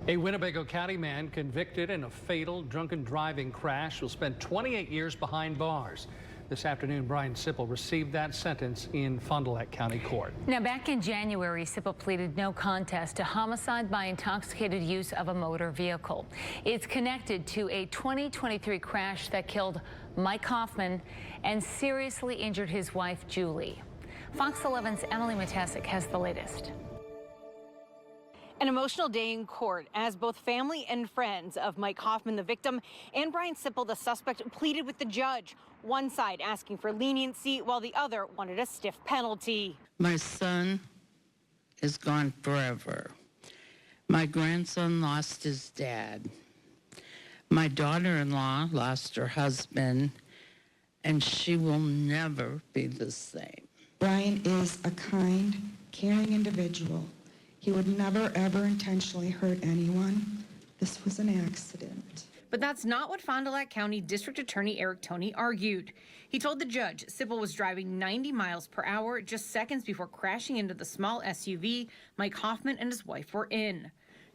A Winnebago County man convicted in a fatal drunken driving crash will spend 28 years behind bars. This afternoon, Brian Sipple received that sentence in Fond du Lac County Court. Now, back in January, Sipple pleaded no contest to homicide by intoxicated use of a motor vehicle. It's connected to a 2023 crash that killed Mike Hoffman and seriously injured his wife, Julie. Fox 11's Emily Matesic has the latest. An emotional day in court as both family and friends of Mike Hoffman, the victim, and Brian Sipple, the suspect, pleaded with the judge. One side asking for leniency while the other wanted a stiff penalty. My son is gone forever. My grandson lost his dad. My daughter-in-law lost her husband, and she will never be the same. Brian is a kind, caring individual. He would never, ever intentionally hurt anyone. This was an accident. But that's not what Fond du Lac County District Attorney Eric Toney argued. He told the judge Sipple was driving 90 miles per hour just seconds before crashing into the small SUV Mike Hoffman and his wife were in.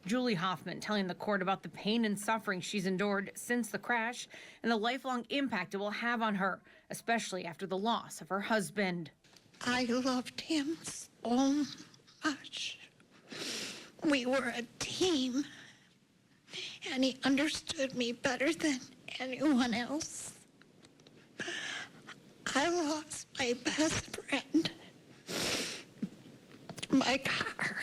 Julie Hoffman telling the court about the pain and suffering she's endured since the crash and the lifelong impact it will have on her, especially after the loss of her husband. I loved him so much. We were a team, and he understood me better than anyone else. I lost my best friend, my car,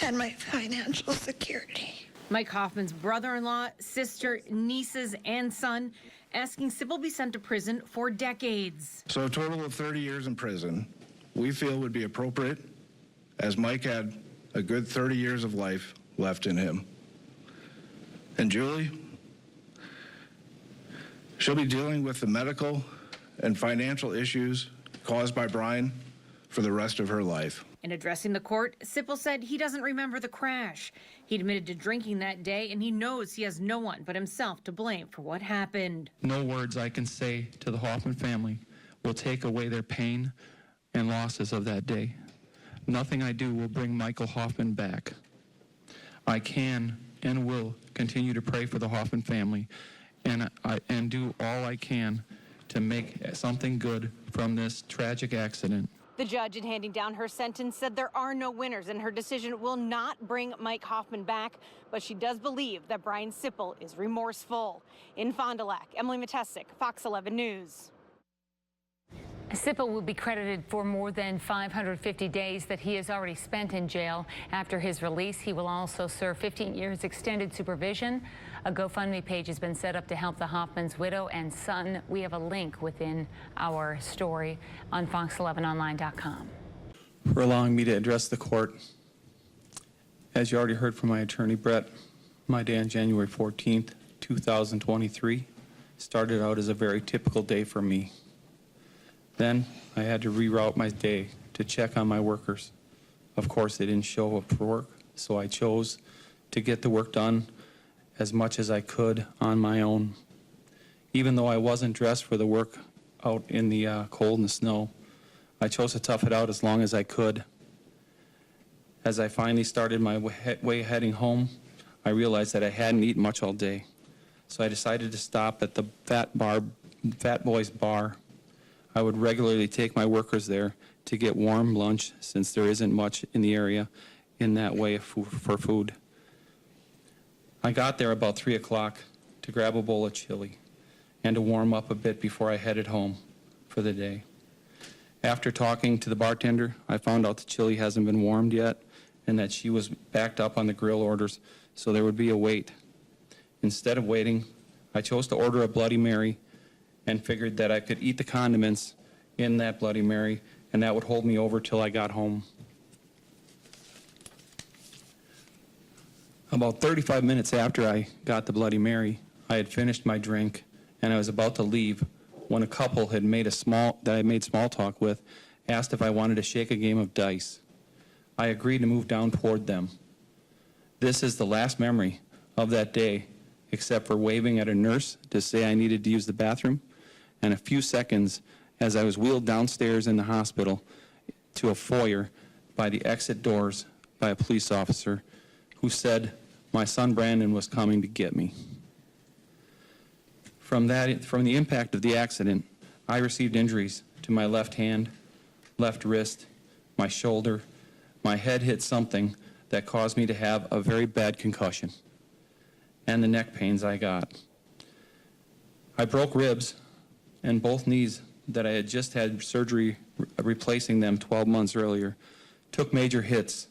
and my financial security. Mike Hoffman's brother-in-law, sister, nieces, and son asking Sipple be sent to prison for decades. So a total of 30 years in prison we feel would be appropriate, as Mike had a good 30 years of life left in him. And Julie, she'll be dealing with the medical and financial issues caused by Brian for the rest of her life. In addressing the court, Sipple said he doesn't remember the crash. He admitted to drinking that day, and he knows he has no one but himself to blame for what happened. No words I can say to the Hoffman family will take away their pain and losses of that day. Nothing I do will bring Michael Hoffman back. I can and will continue to pray for the Hoffman family and do all I can to make something good from this tragic accident. The judge, in handing down her sentence, said there are no winners and her decision will not bring Mike Hoffman back, but she does believe that Brian Sipple is remorseful. In Fond du Lac, Emily Matesic, Fox 11 News. Sipple will be credited for more than 550 days that he has already spent in jail. After his release, he will also serve 15 years extended supervision. A GoFundMe page has been set up to help the Hoffman's widow and son. We have a link within our story on fox11online.com. For allowing me to address the court. As you already heard from my attorney, Brett, my day on January 14th, 2023 started out as a very typical day for me. Then I had to reroute my day to check on my workers. Of course, they didn't show up for work, so I chose to get the work done as much as I could on my own. Even though I wasn't dressed for the work out in the cold and the snow, I chose to tough it out as long as I could. As I finally started my way heading home, I realized that I hadn't eaten much all day. So I decided to stop at the Fat Boys Bar. I would regularly take my workers there to get warm lunch since there isn't much in the area in that way for food. I got there about 3 o'clock to grab a bowl of chili and to warm up a bit before I headed home for the day. After talking to the bartender, I found out the chili hasn't been warmed yet and that she was backed up on the grill orders, so there would be a wait. Instead of waiting, I chose to order a Bloody Mary and figured that I could eat the condiments in that Bloody Mary and that would hold me over till I got home. About 35 minutes after I got the Bloody Mary, I had finished my drink and I was about to leave when a couple that I made small talk with asked if I wanted to shake a game of dice. I agreed to move down toward them. This is the last memory of that day, except for waving at a nurse to say I needed to use the bathroom, and a few seconds as I was wheeled downstairs in the hospital to a foyer by the exit doors by a police officer who said my son Brandon was coming to get me. From the impact of the accident, I received injuries to my left hand, left wrist, my shoulder. My head hit something that caused me to have a very bad concussion, and the neck pains I got. I broke ribs and both knees that I had just had surgery replacing them 12 months earlier, took major hits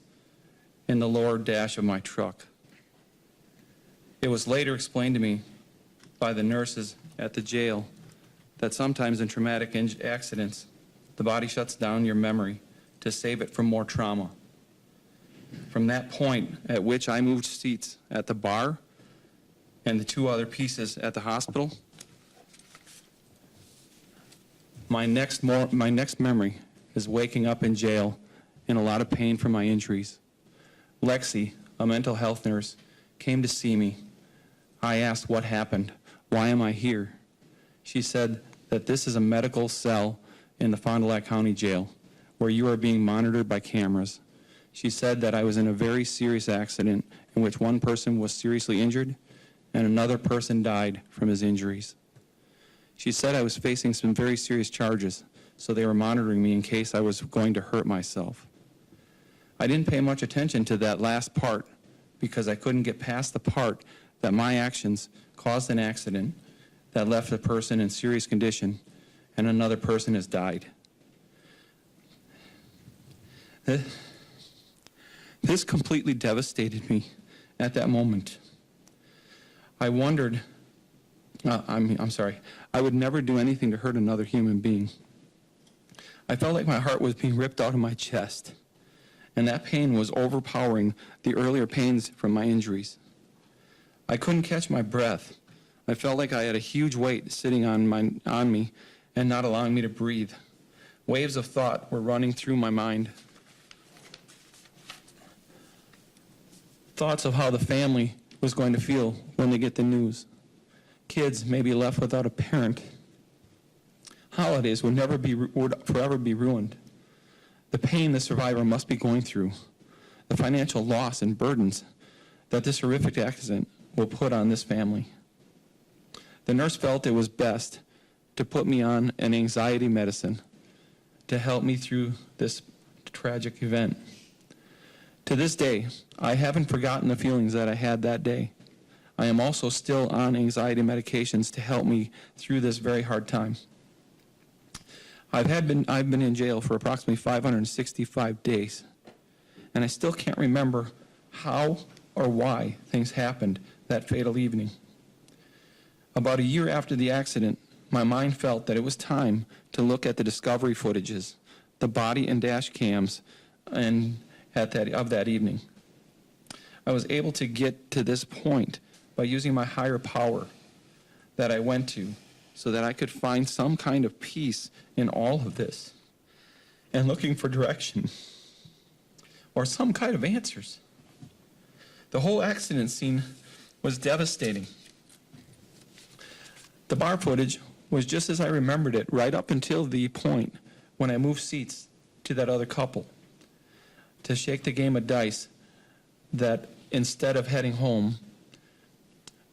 in the lower dash of my truck. It was later explained to me by the nurses at the jail that sometimes in traumatic accidents, the body shuts down your memory to save it from more trauma. From that point at which I moved seats at the bar and the 2 other pieces at the hospital, my next memory is waking up in jail in a lot of pain from my injuries. Lexi, a mental health nurse, came to see me. I asked what happened. Why am I here? She said that this is a medical cell in the Fond du Lac County Jail where you are being monitored by cameras. She said that I was in a very serious accident in which one person was seriously injured and another person died from his injuries. She said I was facing some very serious charges, so they were monitoring me in case I was going to hurt myself. I didn't pay much attention to that last part because I couldn't get past the part that my actions caused an accident that left a person in serious condition and another person has died. This completely devastated me at that moment. I wondered, I would never do anything to hurt another human being. I felt like my heart was being ripped out of my chest, and that pain was overpowering the earlier pains from my injuries. I couldn't catch my breath. I felt like I had a huge weight sitting on me and not allowing me to breathe. Waves of thought were running through my mind. Thoughts of how the family was going to feel when they get the news. Kids may be left without a parent. Holidays would forever be ruined. The pain the survivor must be going through. The financial loss and burdens that this horrific accident will put on this family. The nurse felt it was best to put me on an anxiety medicine to help me through this tragic event. To this day, I haven't forgotten the feelings that I had that day. I am also still on anxiety medications to help me through this very hard time. I've been in jail for approximately 565 days, and I still can't remember how or why things happened that fatal evening. About a year after the accident, my mind felt that it was time to look at the discovery footages, the body and dash cams, of that evening. I was able to get to this point by using my higher power that I went to so that I could find some kind of peace in all of this and looking for direction or some kind of answers. The whole accident scene was devastating. The bar footage was just as I remembered it right up until the point when I moved seats to that other couple to shake the game of dice that instead of heading home,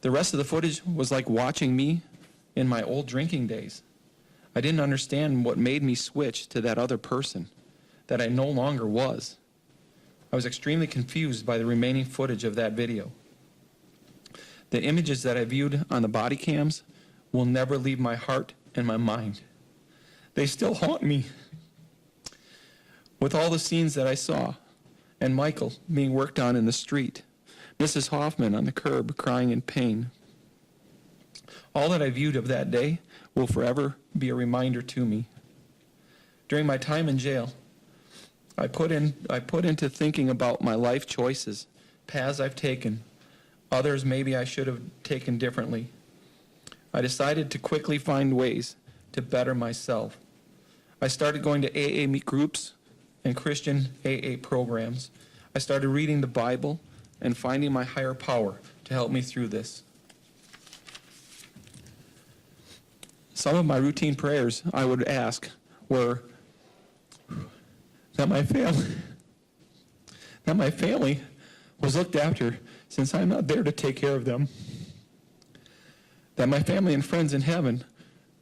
the rest of the footage was like watching me in my old drinking days. I didn't understand what made me switch to that other person that I no longer was. I was extremely confused by the remaining footage of that video. The images that I viewed on the body cams will never leave my heart and my mind. They still haunt me. With all the scenes that I saw, and Michael being worked on in the street, Mrs. Hoffman on the curb crying in pain. All that I viewed of that day will forever be a reminder to me. During my time in jail, I put into thinking about my life choices, paths I've taken, others maybe I should have taken differently. I decided to quickly find ways to better myself. I started going to AA groups and Christian AA programs. I started reading the Bible and finding my higher power to help me through this. Some of my routine prayers I would ask were that my family was looked after since I'm not there to take care of them. That my family and friends in heaven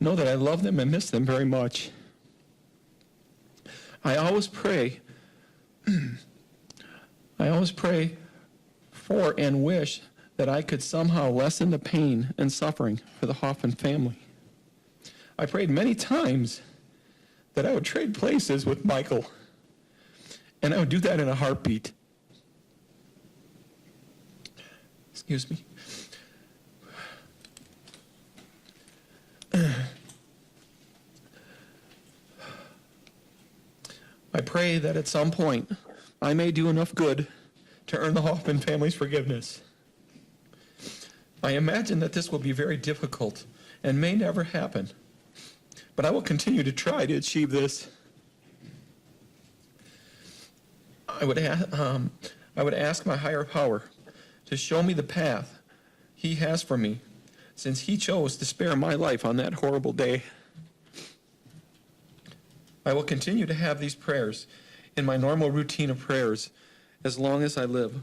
know that I love them and miss them very much. I always pray for and wish that I could somehow lessen the pain and suffering for the Hoffman family. I prayed many times that I would trade places with Michael, and I would do that in a heartbeat. Excuse me. I pray that at some point I may do enough good to earn the Hoffman family's forgiveness. I imagine that this will be very difficult and may never happen, but I will continue to try to achieve this. I would ask my higher power to show me the path he has for me, since he chose to spare my life on that horrible day. I will continue to have these prayers in my normal routine of prayers as long as I live.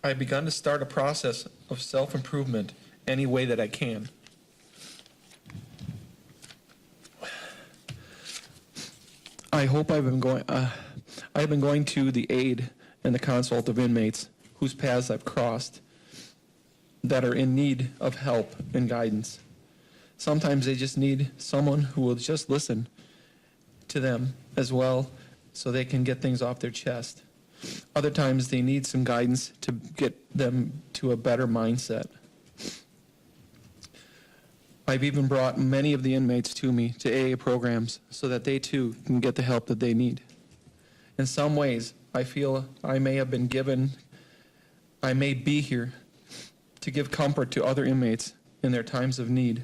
I have begun to start a process of self-improvement any way that I can. I hope I've been going to the aid and the consult of inmates whose paths I've crossed that are in need of help and guidance. Sometimes they just need someone who will just listen to them as well so they can get things off their chest. Other times they need some guidance to get them to a better mindset. I've even brought many of the inmates to me to AA programs so that they too can get the help that they need. In some ways, I feel I may be here to give comfort to other inmates in their times of need,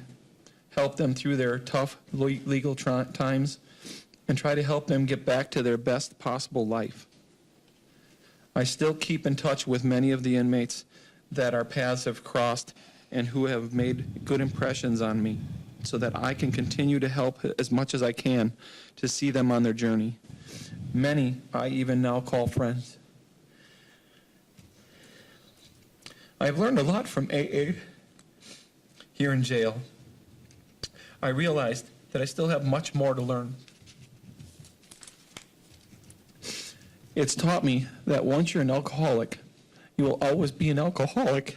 help them through their tough legal times, and try to help them get back to their best possible life. I still keep in touch with many of the inmates that our paths have crossed and who have made good impressions on me so that I can continue to help as much as I can to see them on their journey. Many I even now call friends. I've learned a lot from AA here in jail. I realized that I still have much more to learn. It's taught me that once you're an alcoholic, you will always be an alcoholic.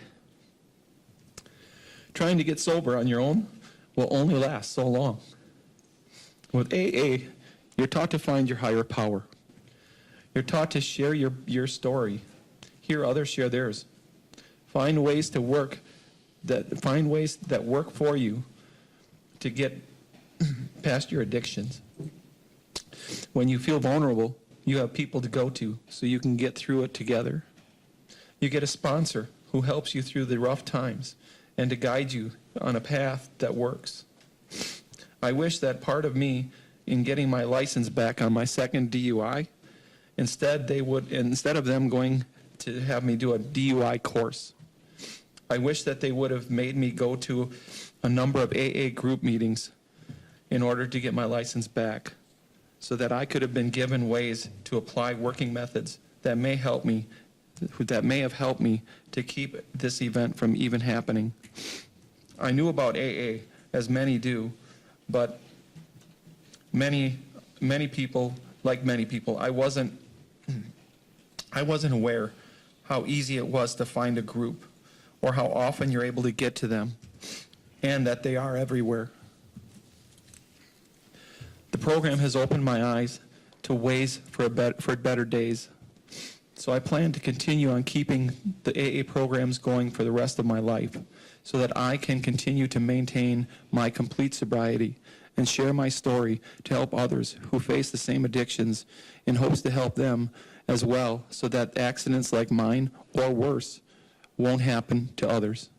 Trying to get sober on your own will only last so long. With AA, you're taught to find your higher power. You're taught to share your story, hear others share theirs. Find ways that work for you to get past your addictions. When you feel vulnerable, you have people to go to so you can get through it together. You get a sponsor who helps you through the rough times and to guide you on a path that works. I wish that part of me in getting my license back on my second DUI, instead of them going to have me do a DUI course. I wish that they would have made me go to a number of AA group meetings in order to get my license back, so that I could have been given ways to apply working methods that may have helped me to keep this event from even happening. I knew about AA, as many do, but many people, I wasn't aware how easy it was to find a group or how often you're able to get to them, and that they are everywhere. The program has opened my eyes to ways for better days. So I plan to continue on keeping the AA programs going for the rest of my life so that I can continue to maintain my complete sobriety and share my story to help others who face the same addictions in hopes to help them as well so that accidents like mine or worse won't happen to others.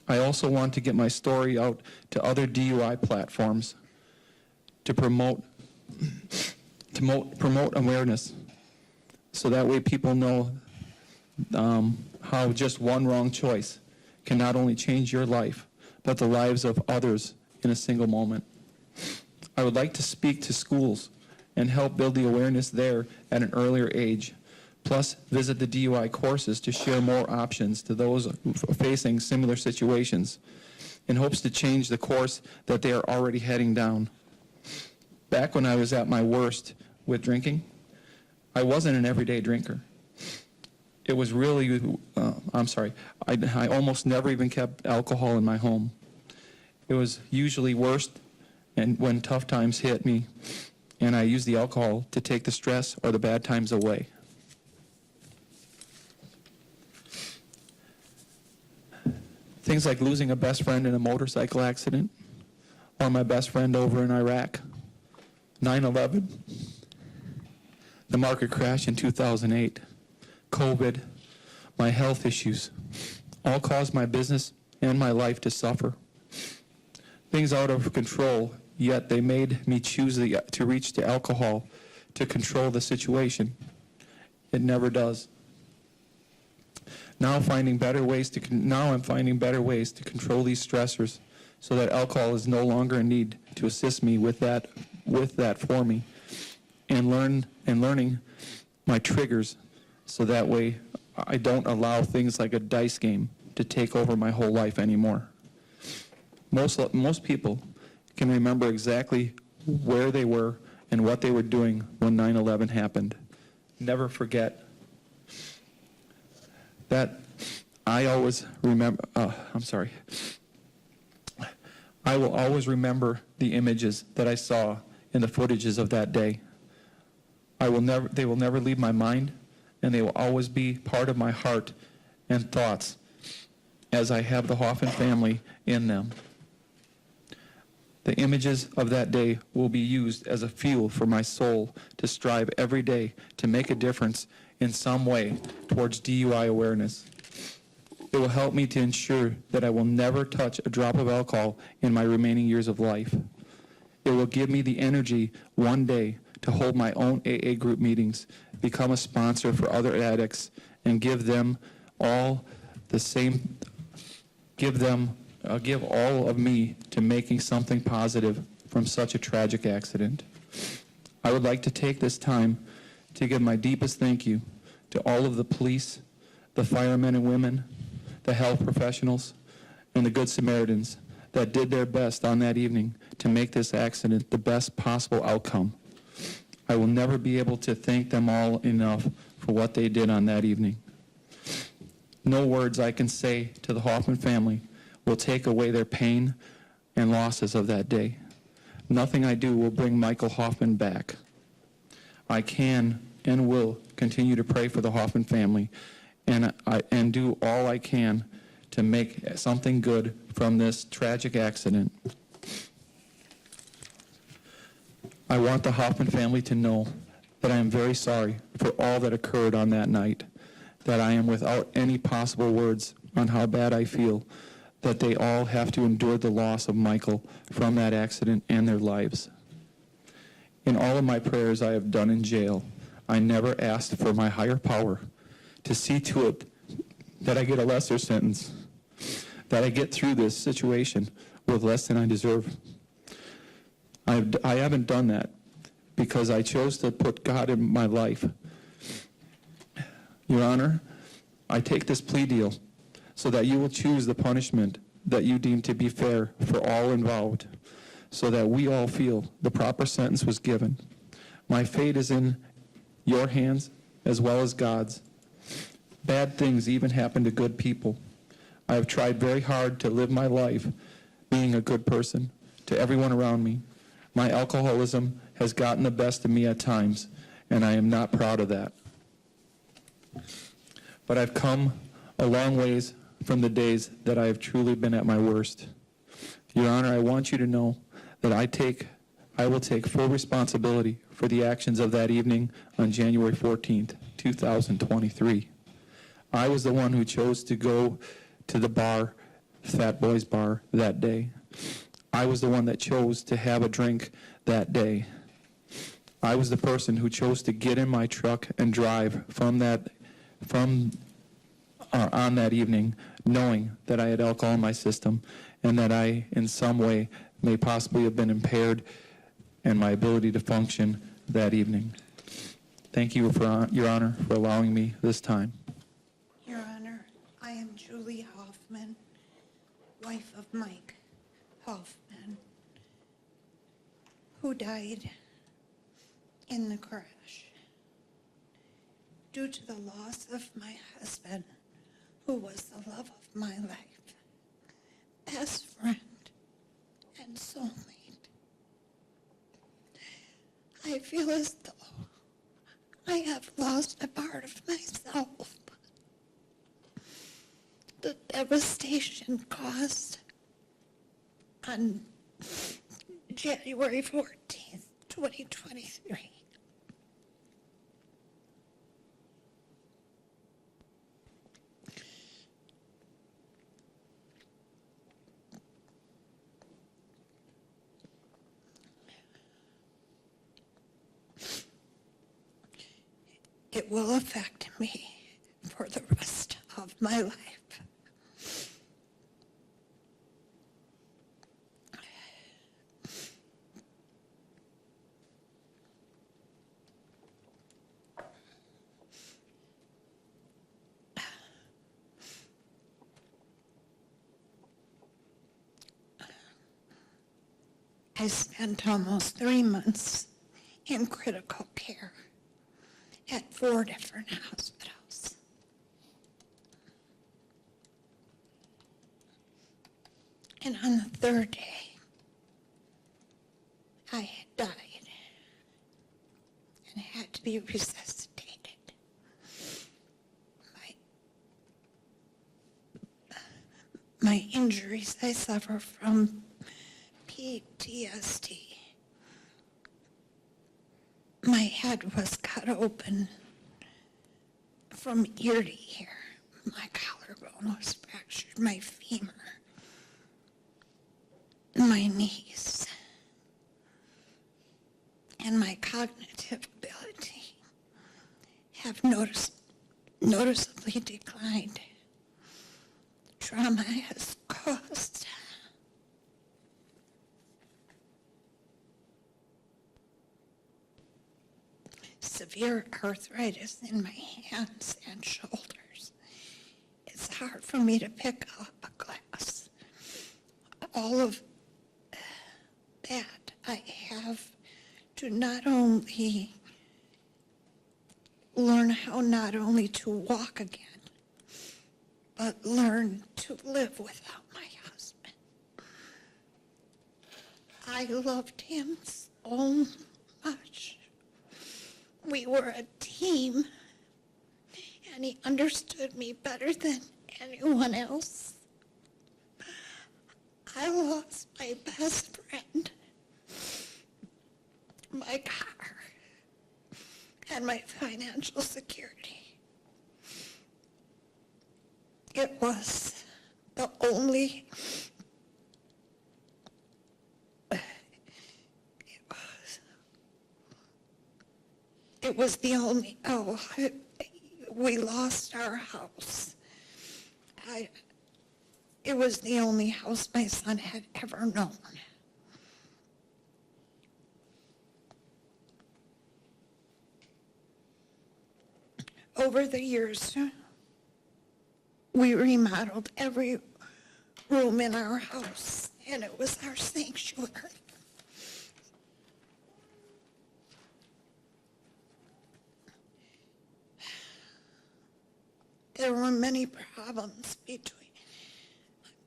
I also want to get my story out to other DUI platforms to promote awareness, so that way people know how just one wrong choice can not only change your life, but the lives of others in a single moment. I would like to speak to schools and help build the awareness there at an earlier age. Plus, visit the DUI courses to share more options to those facing similar situations in hopes to change the course that they are already heading down. Back when I was at my worst with drinking, I wasn't an everyday drinker. It was really, I almost never even kept alcohol in my home. It was usually worst and when tough times hit me, and I used the alcohol to take the stress or the bad times away. Things like losing a best friend in a motorcycle accident, or my best friend over in Iraq, 9/11, the market crash in 2008, COVID, my health issues, all caused my business and my life to suffer. Things out of control, yet they made me choose to reach to alcohol to control the situation. It never does. Now I'm finding better ways to control these stressors so that alcohol is no longer a need to assist me with that for me, and learning my triggers so that way I don't allow things like a dice game to take over my whole life anymore. Most people can remember exactly where they were and what they were doing when 9/11 happened. Never forget that. I always remember, I will always remember the images that I saw in the footages of that day. They will never leave my mind, and they will always be part of my heart and thoughts as I have the Hoffman family in them. The images of that day will be used as a fuel for my soul to strive every day to make a difference in some way towards DUI awareness. It will help me to ensure that I will never touch a drop of alcohol in my remaining years of life. It will give me the energy one day to hold my own AA group meetings, become a sponsor for other addicts, and give all of me to making something positive from such a tragic accident. I would like to take this time to give my deepest thank you to all of the police, the firemen and women, the health professionals, and the Good Samaritans that did their best on that evening to make this accident the best possible outcome. I will never be able to thank them all enough for what they did on that evening. No words I can say to the Hoffman family will take away their pain and losses of that day. Nothing I do will bring Michael Hoffman back. I can and will continue to pray for the Hoffman family and do all I can to make something good from this tragic accident. I want the Hoffman family to know that I am very sorry for all that occurred on that night, that I am without any possible words on how bad I feel that they all have to endure the loss of Michael from that accident and their lives. In all of my prayers I have done in jail, I never asked for my higher power to see to it that I get a lesser sentence, that I get through this situation with less than I deserve. I haven't done that because I chose to put God in my life. Your Honor, I take this plea deal so that you will choose the punishment that you deem to be fair for all involved, so that we all feel the proper sentence was given. My fate is in your hands as well as God's. Bad things even happen to good people. I have tried very hard to live my life being a good person to everyone around me. My alcoholism has gotten the best of me at times, and I am not proud of that. But I've come a long ways from the days that I have truly been at my worst. Your Honor, I want you to know that I will take full responsibility for the actions of that evening on January 14th, 2023. I was the one who chose to go to the bar, Fat Boys Bar, that day. I was the one that chose to have a drink that day. I was the person who chose to get in my truck and drive on that evening, knowing that I had alcohol in my system and that I, in some way, may possibly have been impaired in my ability to function that evening. Thank you, Your Honor, for allowing me this time. Your Honor, I am Julie Hoffman, wife of Mike Hoffman, who died in the crash. Due to the loss of my husband, who was the love of my life, best friend, and soulmate, I feel as though I have lost a part of myself. The devastation caused on January 14th, 2023. It will affect me for the rest of my life. I spent almost 3 months in critical care at 4 different hospitals. And on the 3rd day, I had died and had to be resuscitated. My injuries I suffer from PTSD. My head was cut open from ear to ear. My collarbone was fractured, my femur, my knees, and my cognitive ability have noticeably declined. Trauma has caused severe arthritis in my hands and shoulders. It's hard for me to pick up a glass. All of that I have to not only learn how not only to walk again, but learn to live without my husband. I loved him so much. We were a team, and he understood me better than anyone else. I lost my best friend, my car, and my financial security. It was the only we lost our house. It was the only house my son had ever known. Over the years, we remodeled every room in our house, and it was our sanctuary. There were many problems between,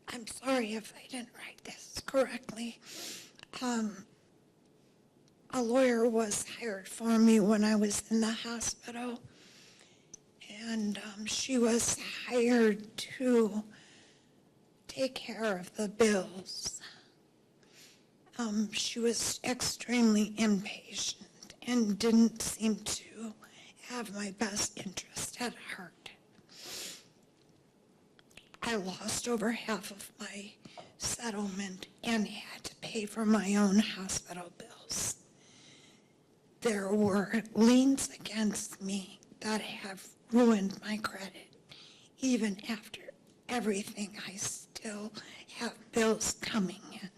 I'm sorry if I didn't write this correctly. A lawyer was hired for me when I was in the hospital, and she was hired to take care of the bills. She was extremely impatient and didn't seem to have my best interest at heart. I lost over half of my settlement and had to pay for my own hospital bills. There were liens against me that have ruined my credit. Even after everything, I still have bills coming in.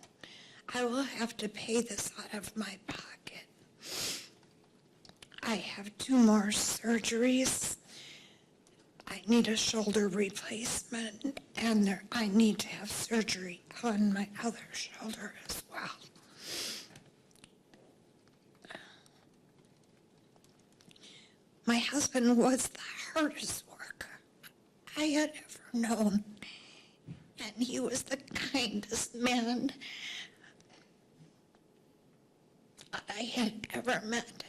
I will have to pay this out of my pocket. I have 2 more surgeries. I need a shoulder replacement, and I need to have surgery on my other shoulder as well. My husband was the hardest worker I had ever known, and he was the kindest man I had ever met.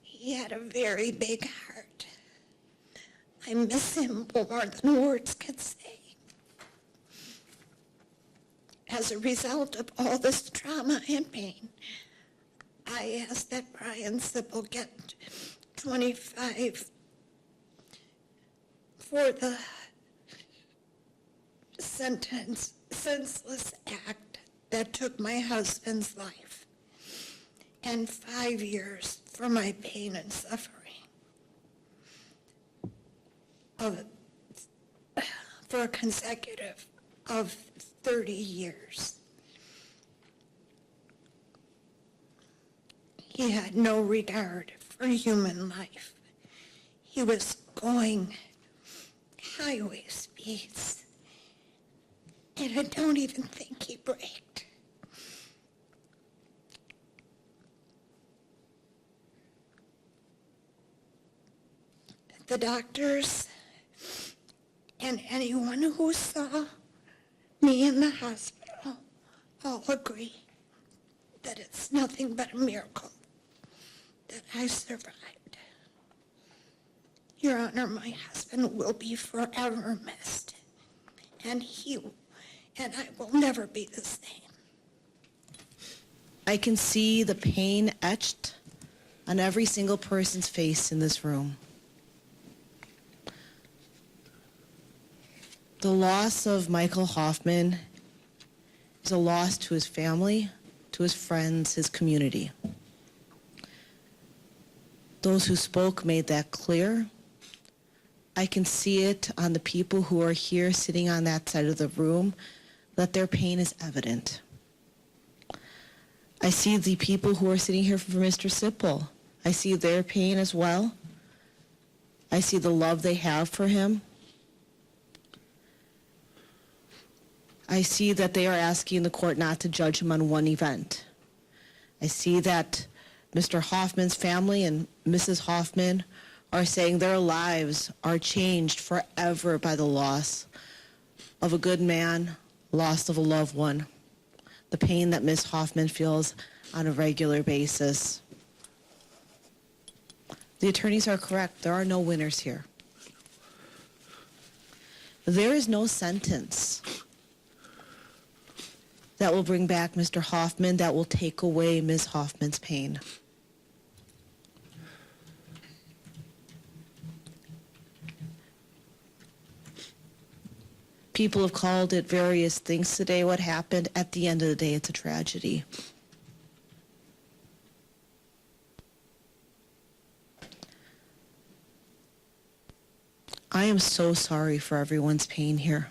He had a very big heart. I miss him more than words can say. As a result of all this trauma and pain, I asked that Brian Sipple get 25 for the senseless act that took my husband's life, and 5 years for my pain and suffering for a consecutive of 30 years. He had no regard for human life. He was going highway speeds, and I don't even think he braked. The doctors and anyone who saw me in the hospital all agree that it's nothing but a miracle that I survived. Your Honor, my husband will be forever missed, and I will never be the same. I can see the pain etched on every single person's face in this room. The loss of Michael Hoffman is a loss to his family, to his friends, his community. Those who spoke made that clear. I can see it on the people who are here sitting on that side of the room, that their pain is evident. I see the people who are sitting here for Mr. Sipple. I see their pain as well. I see the love they have for him. I see that they are asking the court not to judge him on one event. I see that Mr. Hoffman's family and Mrs. Hoffman are saying their lives are changed forever by the loss of a good man, loss of a loved one, the pain that Ms. Hoffman feels on a regular basis. The attorneys are correct. There are no winners here. There is no sentence that will bring back Mr. Hoffman, that will take away Ms. Hoffman's pain. People have called it various things today. What happened, at the end of the day, it's a tragedy. I am so sorry for everyone's pain here.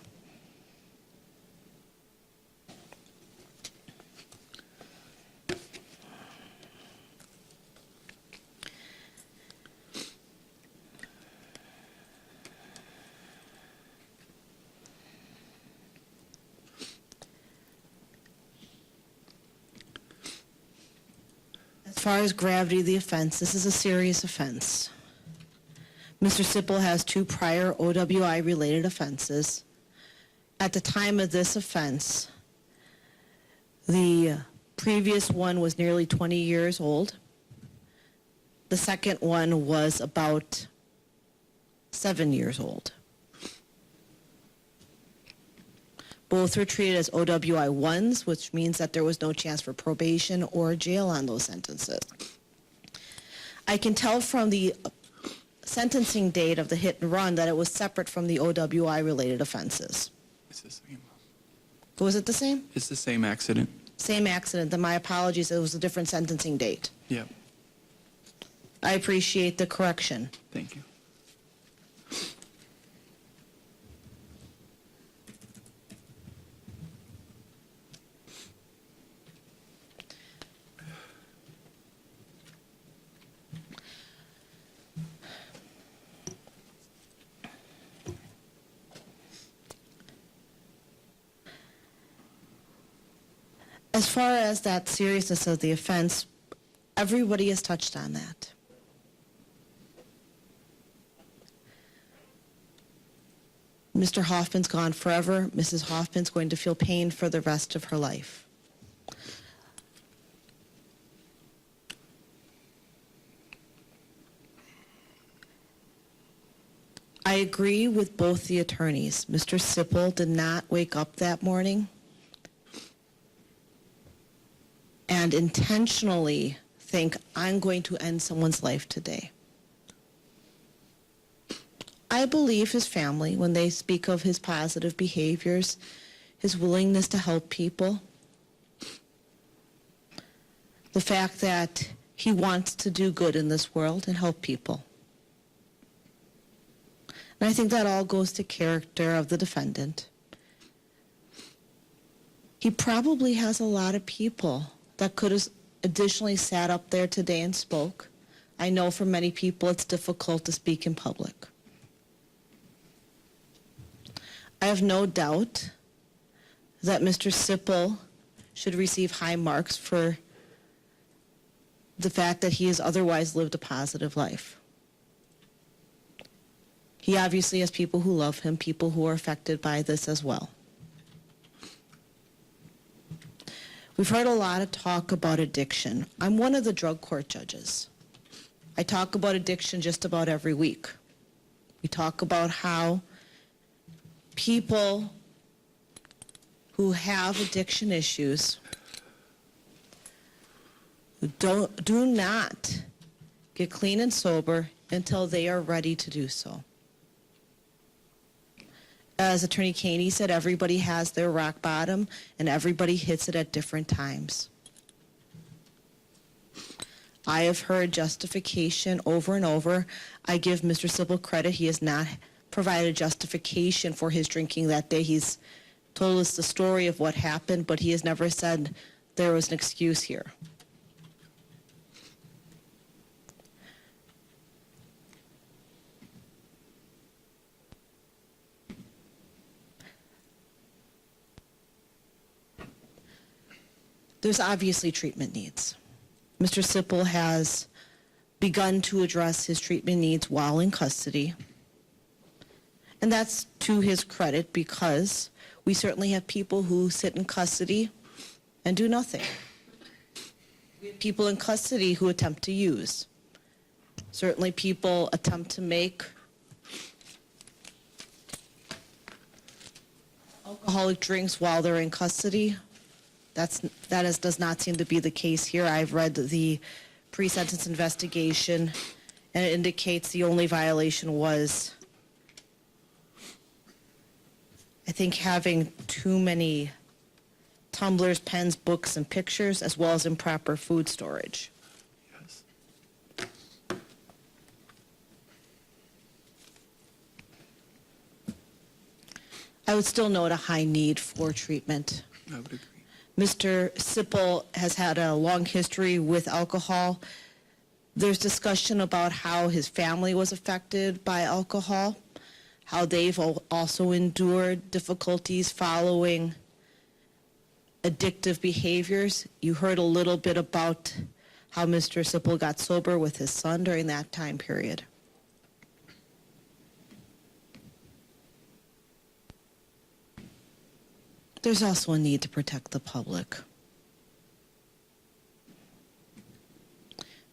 As far as gravity of the offense, this is a serious offense. Mr. Sipple has 2 prior OWI-related offenses. At the time of this offense, the previous one was nearly 20 years old. The second one was about 7 years old. Both were treated as OWI 1s, which means that there was no chance for probation or jail on those sentences. I can tell from the sentencing date of the hit and run that it was separate from the OWI-related offenses. It's the same. Was it the same? It's the same accident. Same accident. Then my apologies, it was a different sentencing date. Yep. I appreciate the correction. Thank you. As far as that seriousness of the offense, everybody has touched on that. Mr. Hoffman's gone forever. Mrs. Hoffman's going to feel pain for the rest of her life. I agree with both the attorneys. Mr. Sipple did not wake up that morning and intentionally think, I'm going to end someone's life today. I believe his family, when they speak of his positive behaviors, his willingness to help people, the fact that he wants to do good in this world and help people. And I think that all goes to character of the defendant. He probably has a lot of people that could have additionally sat up there today and spoke. I know for many people it's difficult to speak in public. I have no doubt that Mr. Sipple should receive high marks for the fact that he has otherwise lived a positive life. He obviously has people who love him, people who are affected by this as well. We've heard a lot of talk about addiction. I'm one of the drug court judges. I talk about addiction just about every week. We talk about how people who have addiction issues do not get clean and sober until they are ready to do so. As Attorney Caney said, everybody has their rock bottom and everybody hits it at different times. I have heard justification over and over. I give Mr. Sipple credit. He has not provided justification for his drinking that day. He's told us the story of what happened, but he has never said there was an excuse here. There's obviously treatment needs. Mr. Sipple has begun to address his treatment needs while in custody. And that's to his credit because we certainly have people who sit in custody and do nothing. We have people in custody who attempt to use. Certainly people attempt to make alcoholic drinks while they're in custody. That does not seem to be the case here. I've read the pre-sentence investigation, and it indicates the only violation was, I think, having too many tumblers, pens, books, and pictures, as well as improper food storage. Yes. I would still note a high need for treatment. I would agree. Mr. Sipple has had a long history with alcohol. There's discussion about how his family was affected by alcohol, how they've also endured difficulties following addictive behaviors. You heard a little bit about how Mr. Sipple got sober with his son during that time period. There's also a need to protect the public.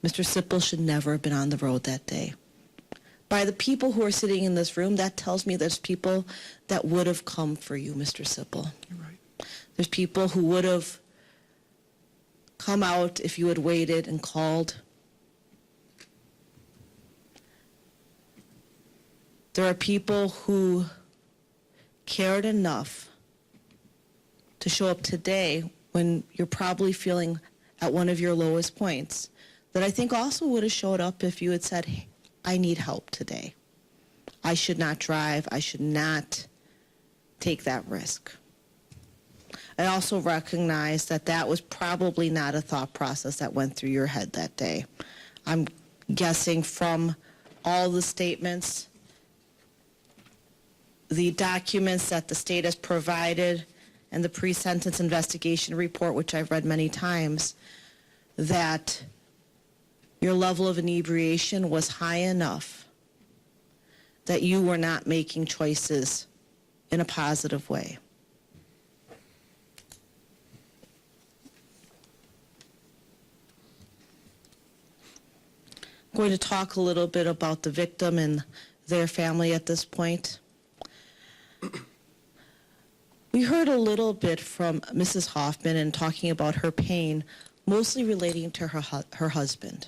Mr. Sipple should never have been on the road that day. By the people who are sitting in this room, that tells me there's people that would have come for you, Mr. Sipple. You're right. There's people who would have come out if you had waited and called. There are people who cared enough to show up today when you're probably feeling at one of your lowest points, that I think also would have showed up if you had said, hey, I need help today. I should not drive. I should not take that risk. I also recognize that that was probably not a thought process that went through your head that day. I'm guessing from all the statements, the documents that the state has provided, and the pre-sentence investigation report, which I've read many times, that your level of inebriation was high enough that you were not making choices in a positive way. I'm going to talk a little bit about the victim and their family at this point. We heard a little bit from Mrs. Hoffman in talking about her pain, mostly relating to her husband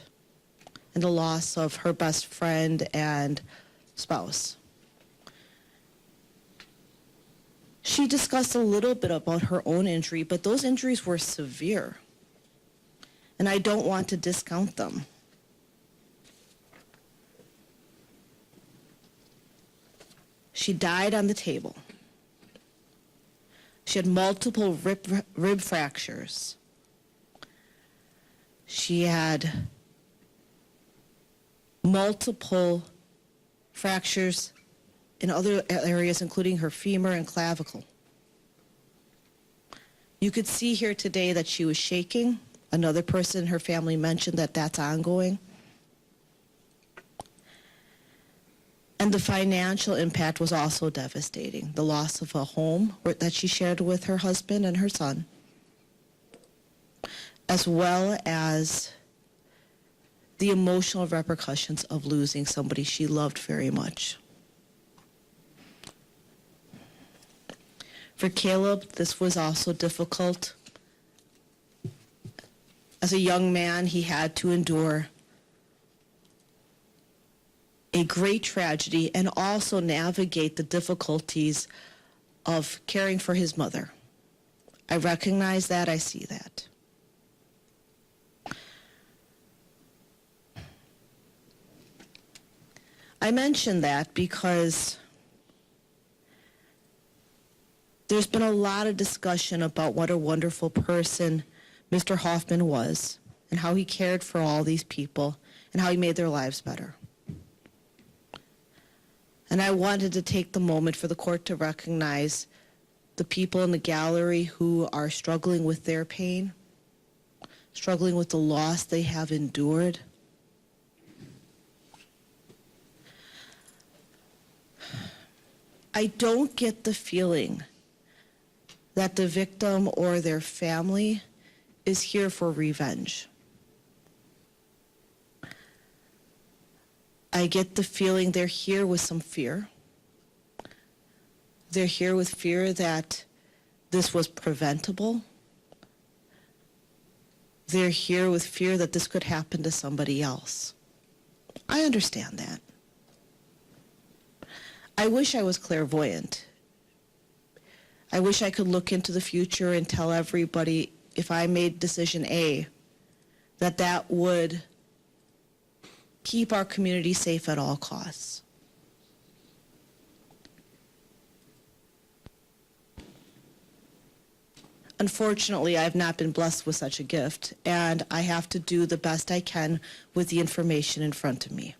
and the loss of her best friend and spouse. She discussed a little bit about her own injury, but those injuries were severe, and I don't want to discount them. She died on the table. She had multiple rib fractures. She had multiple fractures in other areas, including her femur and clavicle. You could see here today that she was shaking. Another person in her family mentioned that that's ongoing. And the financial impact was also devastating. The loss of a home that she shared with her husband and her son, as well as the emotional repercussions of losing somebody she loved very much. For Caleb, this was also difficult. As a young man, he had to endure a great tragedy and also navigate the difficulties of caring for his mother. I recognize that, I see that. I mention that because there's been a lot of discussion about what a wonderful person Mr. Hoffman was and how he cared for all these people and how he made their lives better. And I wanted to take the moment for the court to recognize the people in the gallery who are struggling with their pain, struggling with the loss they have endured. I don't get the feeling that the victim or their family is here for revenge. I get the feeling they're here with some fear. They're here with fear that this was preventable. They're here with fear that this could happen to somebody else. I understand that. I wish I was clairvoyant. I wish I could look into the future and tell everybody if I made decision A, that would keep our community safe at all costs. Unfortunately, I've not been blessed with such a gift, and I have to do the best I can with the information in front of me.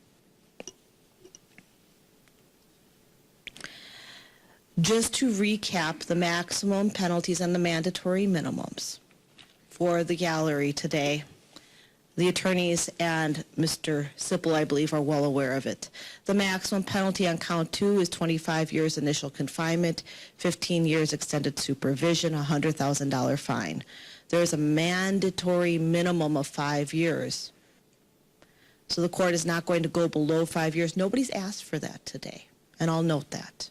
Just to recap the maximum penalties and the mandatory minimums for the gallery today, the attorneys and Mr. Sipple, I believe, are well aware of it. The maximum penalty on count 2 is 25 years initial confinement, 15 years extended supervision, a $100,000 fine. There is a mandatory minimum of 5 years. So the court is not going to go below 5 years. Nobody's asked for that today, and I'll note that.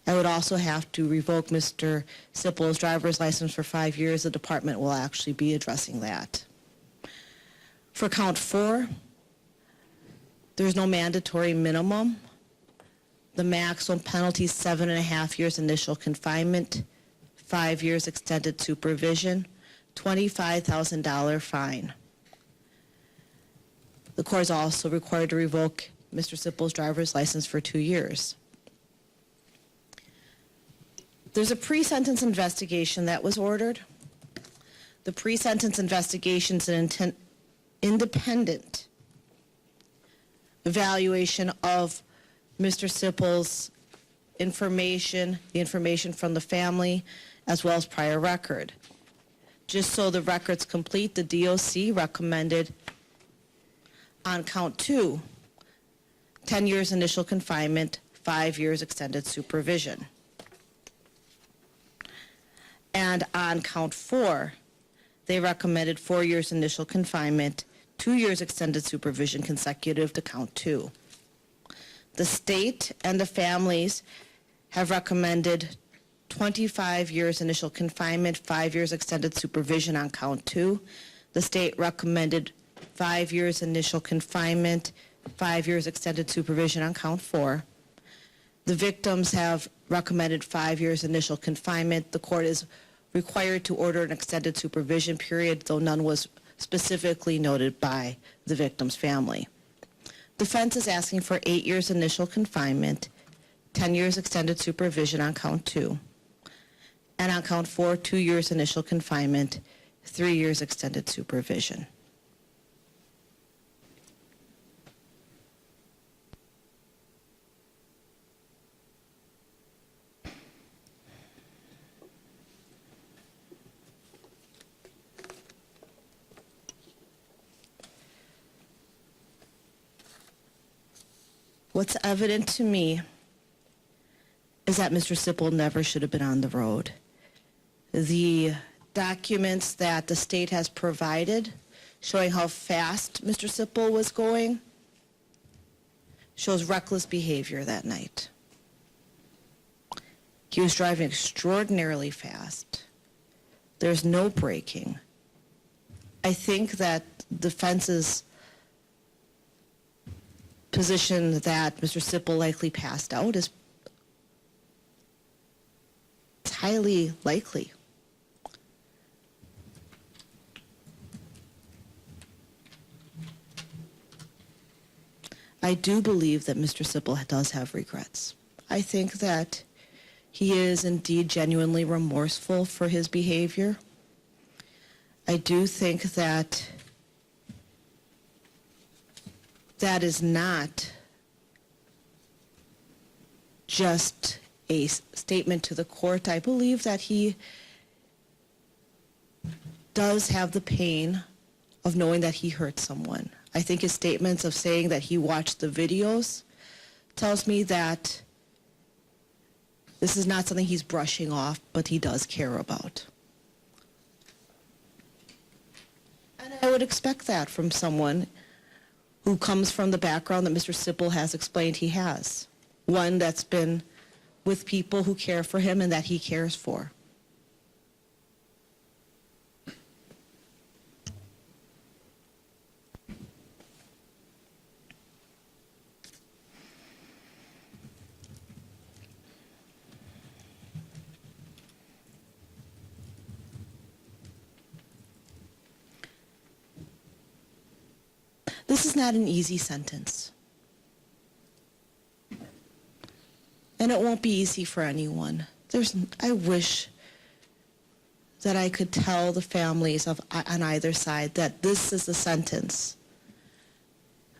I would also have to revoke Mr. Sipple's driver's license for 5 years. The department will actually be addressing that. For count 4, there's no mandatory minimum. The maximum penalty is 7.5 years initial confinement, 5 years extended supervision, $25,000 fine. The court is also required to revoke Mr. Sipple's driver's license for 2 years. There's a pre-sentence investigation that was ordered. The pre-sentence investigation is an independent evaluation of Mr. Sipple's information, the information from the family, as well as prior record. Just so the record's complete, the DOC recommended on count 2, 10 years initial confinement, 5 years extended supervision. And on count 4, they recommended 4 years initial confinement, 2 years extended supervision consecutive to count 2. The state and the families have recommended 25 years initial confinement, 5 years extended supervision on count 2. The state recommended 5 years initial confinement, 5 years extended supervision on count 4. The victims have recommended 5 years initial confinement. The court is required to order an extended supervision period, though none was specifically noted by the victim's family. Defense is asking for 8 years initial confinement, 10 years extended supervision on count 2. And on count 4, 2 years initial confinement, 3 years extended supervision. What's evident to me is that Mr. Sipple never should have been on the road. The documents that the state has provided showing how fast Mr. Sipple was going shows reckless behavior that night. He was driving extraordinarily fast. There's no braking. I think that defense's position that Mr. Sipple likely passed out is highly likely. I do believe that Mr. Sipple does have regrets. I think that he is indeed genuinely remorseful for his behavior. I do think that that is not just a statement to the court. I believe that he does have the pain of knowing that he hurt someone. I think his statements of saying that he watched the videos tells me that this is not something he's brushing off, but he does care about. And I would expect that from someone who comes from the background that Mr. Sipple has explained he has. One that's been with people who care for him and that he cares for. This is not an easy sentence. And it won't be easy for anyone. I wish that I could tell the families on either side that this is a sentence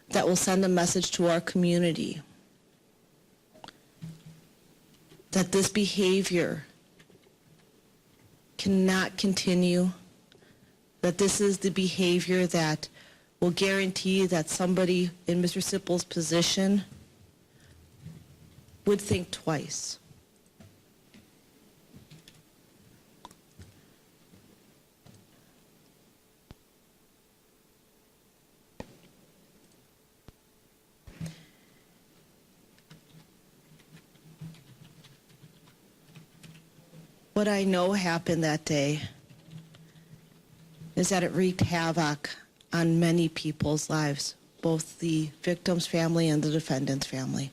that will send a message to our community that this behavior cannot continue, that this is the behavior that will guarantee that somebody in Mr. Sipple's position would think twice. What I know happened that day is that it wreaked havoc on many people's lives, both the victim's family and the defendant's family.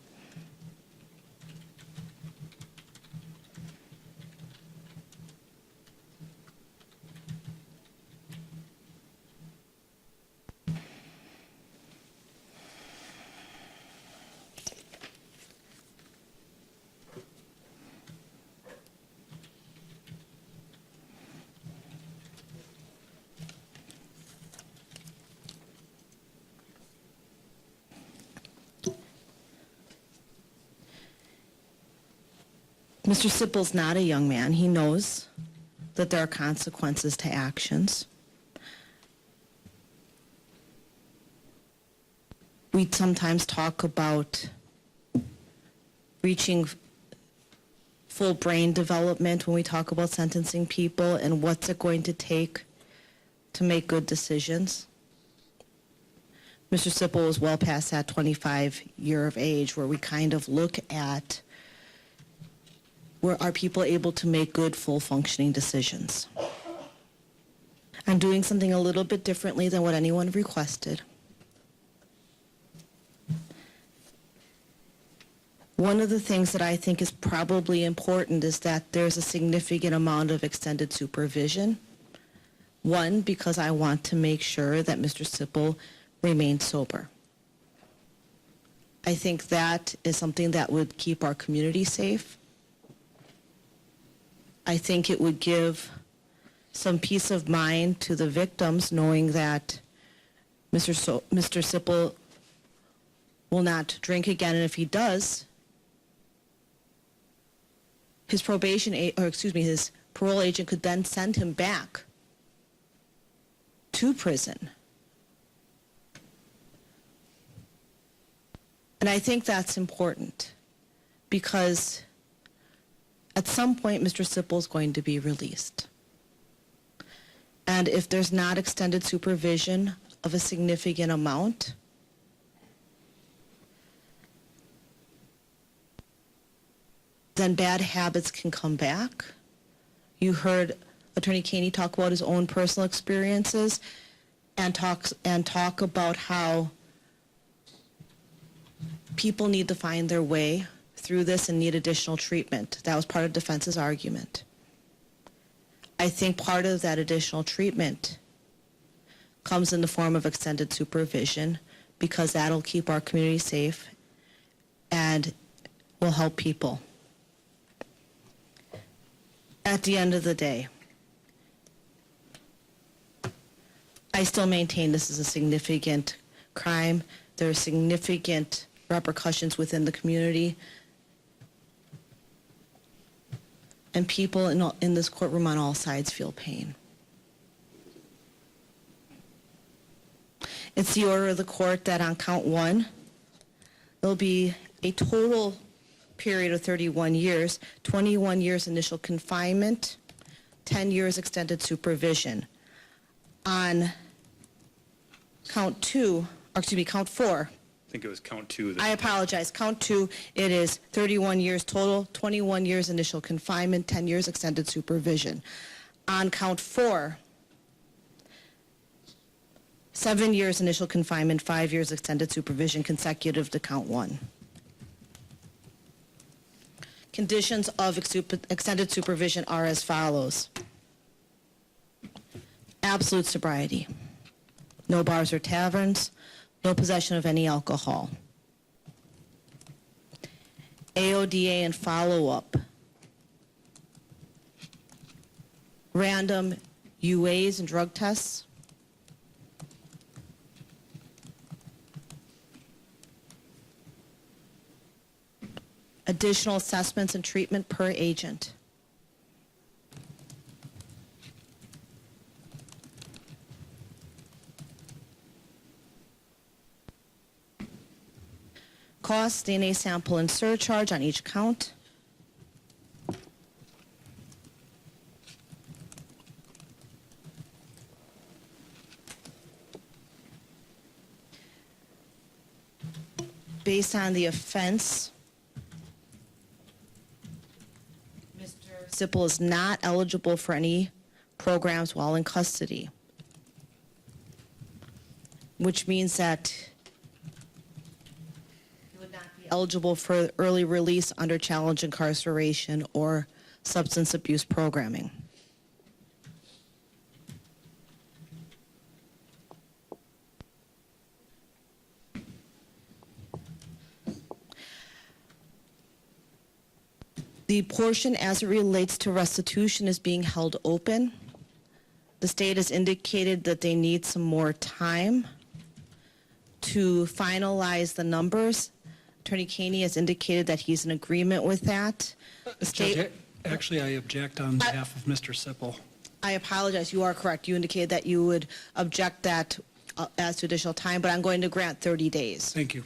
Mr. Sippel's not a young man. He knows that there are consequences to actions. We sometimes talk about reaching full brain development when we talk about sentencing people and what's it going to take to make good decisions. Mr. Sippel was well past that 25 year of age where we kind of look at where are people able to make good, full functioning decisions. I'm doing something a little bit differently than what anyone requested. One of the things that I think is probably important is that there's a significant amount of extended supervision. One, because I want to make sure that Mr. Sippel remains sober. I think that is something that would keep our community safe. I think it would give some peace of mind to the victims knowing that Mr. Sippel will not drink again, and if he does, his his parole agent could then send him back to prison. And I think that's important because at some point Mr. Sippel is going to be released. And if there's not extended supervision of a significant amount, then bad habits can come back. You heard Attorney Caney talk about his own personal experiences and talk about how people need to find their way through this and need additional treatment. That was part of defense's argument. I think part of that additional treatment comes in the form of extended supervision because that'll keep our community safe and will help people. At the end of the day, I still maintain this is a significant crime. There are significant repercussions within the community. And people in this courtroom on all sides feel pain. It's the order of the court that on count 1, there'll be a total period of 31 years, 21 years initial confinement, 10 years extended supervision. On count 4, I think it was count 2. I apologize. Count 2, it is 31 years total, 21 years initial confinement, 10 years extended supervision. On count 4, 7 years initial confinement, 5 years extended supervision consecutive to count 1. Conditions of extended supervision are as follows. Absolute sobriety. No bars or taverns. No possession of any alcohol. AODA and follow-up. Random UAs and drug tests. Additional assessments and treatment per agent. Cost, DNA sample and surcharge on each count. Based on the offense, Mr. Sippel is not eligible for any programs while in custody, which means that he would not be eligible for early release under challenge incarceration or substance abuse programming. The portion as it relates to restitution is being held open. The state has indicated that they need some more time to finalize the numbers. Attorney Caney has indicated that he's in agreement with that. The state, Judge, actually, I object on behalf of Mr. Sipple. I apologize, you are correct. You indicated that you would object that as to additional time, but I'm going to grant 30 days. Thank you.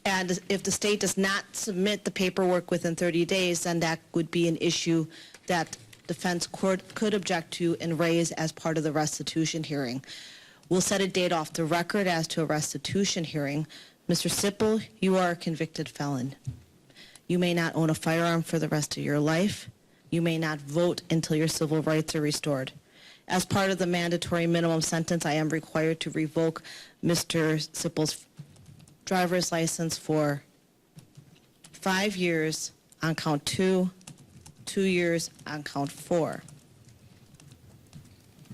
And if the state does not submit the paperwork within 30 days, then that would be an issue that defense court could object to and raise as part of the restitution hearing. We'll set a date off the record as to a restitution hearing. Mr. Sipple, you are a convicted felon. You may not own a firearm for the rest of your life. You may not vote until your civil rights are restored. As part of the mandatory minimum sentence, I am required to revoke Mr. Sipple's driver's license for 5 years on count 2, 2 years on count 4.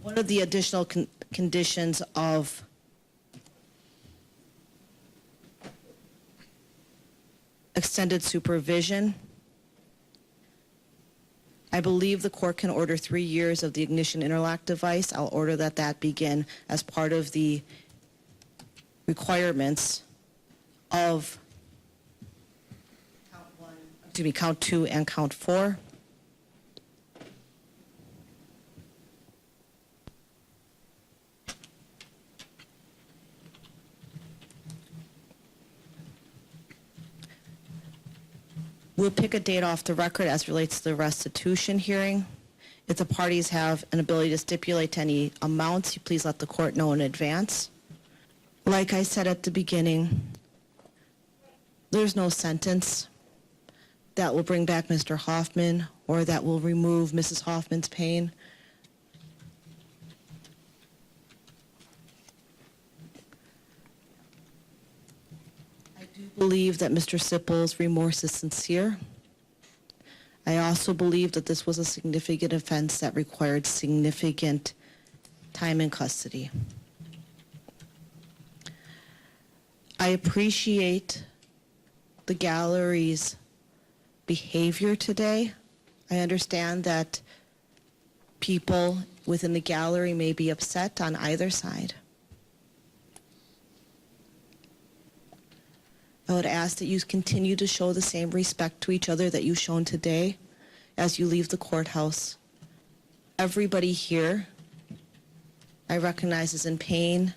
One of the additional conditions of extended supervision, I believe the court can order 3 years of the ignition interlock device. I'll order that begin as part of the requirements of count 2 and count 4. We'll pick a date off the record as relates to the restitution hearing. If the parties have an ability to stipulate any amounts, you please let the court know in advance. Like I said at the beginning, there's no sentence that will bring back Mr. Hoffman or that will remove Mrs. Hoffman's pain. I do believe that Mr. Sipple's remorse is sincere. I also believe that this was a significant offense that required significant time in custody. I appreciate the gallery's behavior today. I understand that people within the gallery may be upset on either side. I would ask that you continue to show the same respect to each other that you've shown today as you leave the courthouse. Everybody here, I recognize, is in pain.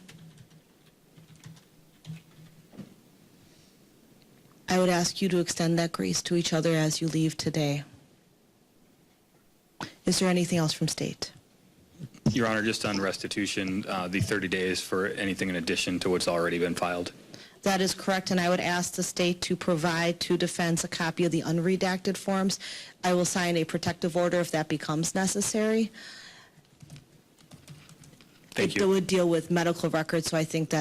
I would ask you to extend that grace to each other as you leave today. Is there anything else from state? Your Honor, just on restitution, the 30 days for anything in addition to what's already been filed. That is correct, and I would ask the state to provide to defense a copy of the unredacted forms. I will sign a protective order if that becomes necessary. Thank you. It would deal with medical records, so I think that